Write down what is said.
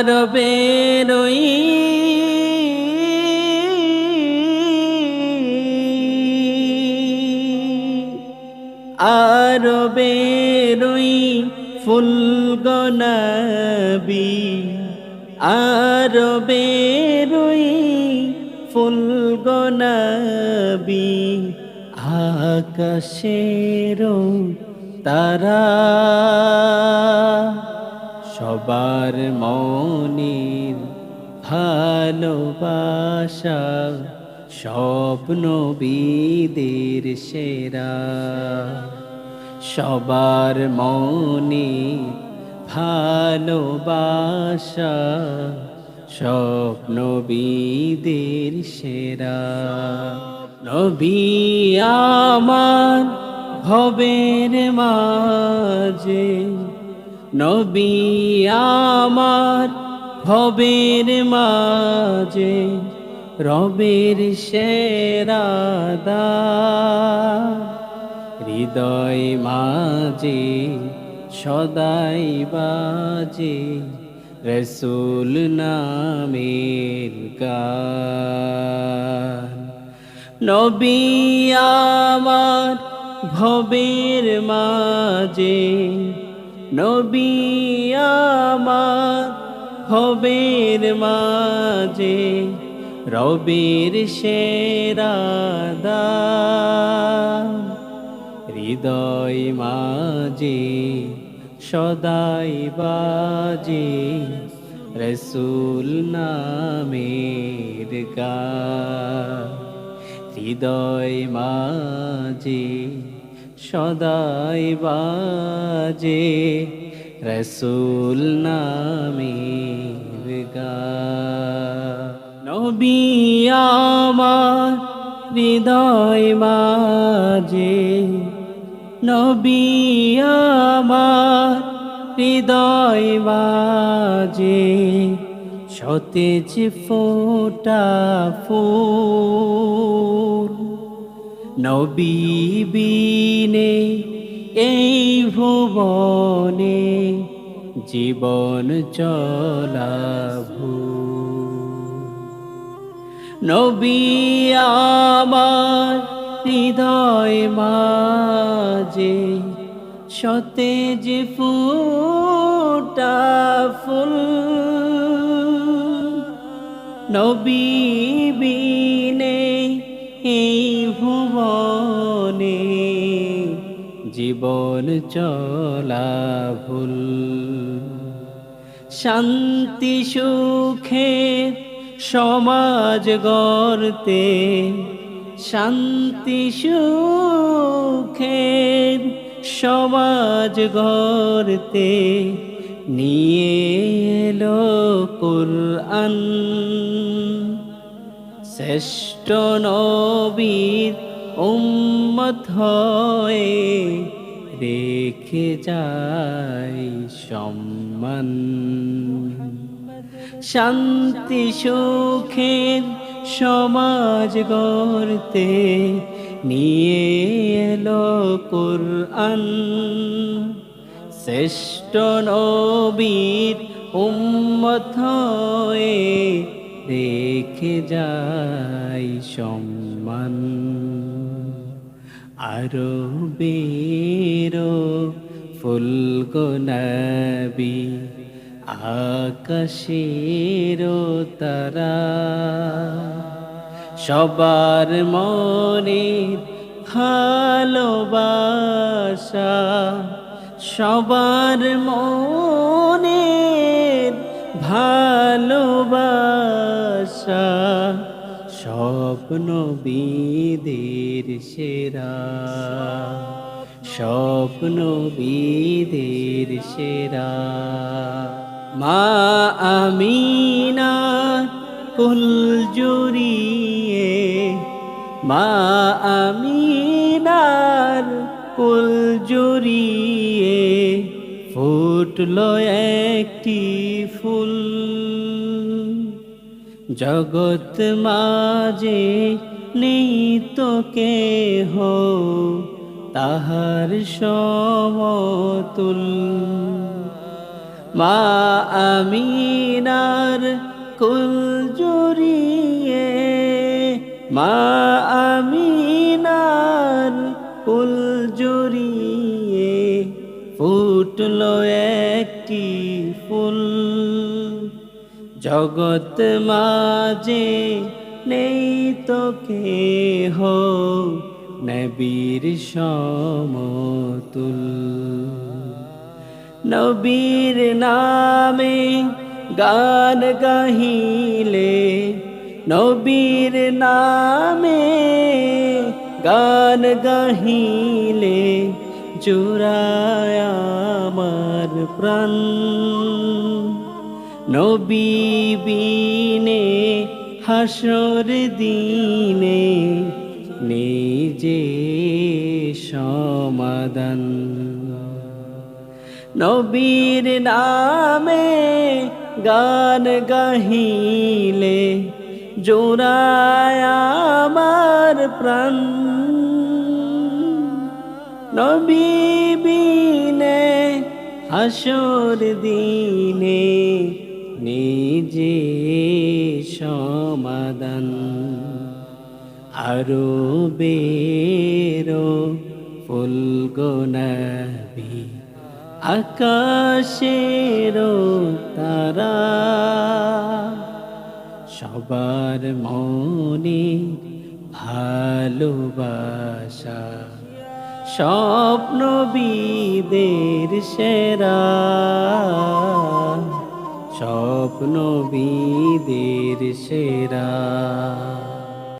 আরবের ওই আরবের ওই ফুল গো নবী, আরবের ওই ফুল গো নবী, আকাশের তারা সবার মনের ভালোবাসা, স্বপ্ন নবীদের সেরা। সবার মনে ভালোবাসা, স্বপ্ন নবীদের সেরা। নবী আমার ভবের মাঝে, নবী আমার ভবের মাঝে, রবের সেরা দান। হৃদয় মাঝে সদাই বাজে রসূল নামের গান। নবী আমার ভবের মাঝে, নবী আমার ভবের মাঝে, রবের সেরা দান। হৃদয় মাঝে সদাই বাজে রসূল নামের গান। হৃদয় মাঝে সদাই বাজে রসূল নামের গান। নবী আমার হৃদয় মাঝে, নবী আমার হৃদয় মাঝে, সতেজ ফোটা ফুল। নবী বিনে এই ভুবনে জীবন চলা ভুল। নবী আমার হৃদয় মাঝে, সতেজ ফুটা ফুল। নবী বিনে এই ভুবনে জীবন চলা ভুল। শান্তি সুখে সমাজ গড়তে, শান্তি সুখের সমাজ গড়তে নিয়ে এলো কুরআন। শ্রেষ্ঠ নবীর উম্মত হয়ে রেখে যায় সম্মান। শান্তি সুখের সমাজ গড়তে নিয়ে এলো কুরআন। শ্রেষ্ঠ নবীর উম্মত হয়ে রেখে যায় সম্মান। আরবের ফুল গো নবী, আকাশের তারা সবার মনে ভালোবাসা, সবার মনে ভালোবাসা, স্বপ্ন নবীদের সেরা। স্বপ্ন নবীদের সেরা। মা আমিনা কুল জুড়িয়ে, মা আমিনার কুল জুড়িয়ে ফুটলো একটি ফুল। জগৎ মাঝে নেই তো কেহ তাহার সমতুল। মা আমিনার কুল জুড়িয়ে, মা আমিনার কুল জুড়িয়ে ফুটলো একটি ফুল। জগৎ মাঝে নেই তো কেহ নবীর সমতুল। নবীর নামে গান গাহিলে, নবীর নামে গান গাহিলে জুড়ায় আমার প্রাণ। নবী বিনে হাসর দিনে নিজে সমাধান। নবীর নামে গান গাহিলে জোড়ায় আমার প্রাণ। নবী বিনে হাসর দিনে নিজে সমাধান। আরো বেরো ফুল গো নবী, আকাশেরও তারা, সবার মনে ভালোবাসা, স্বপ্ন বিদের সেরা, স্বপ্ন বিদের সেরা।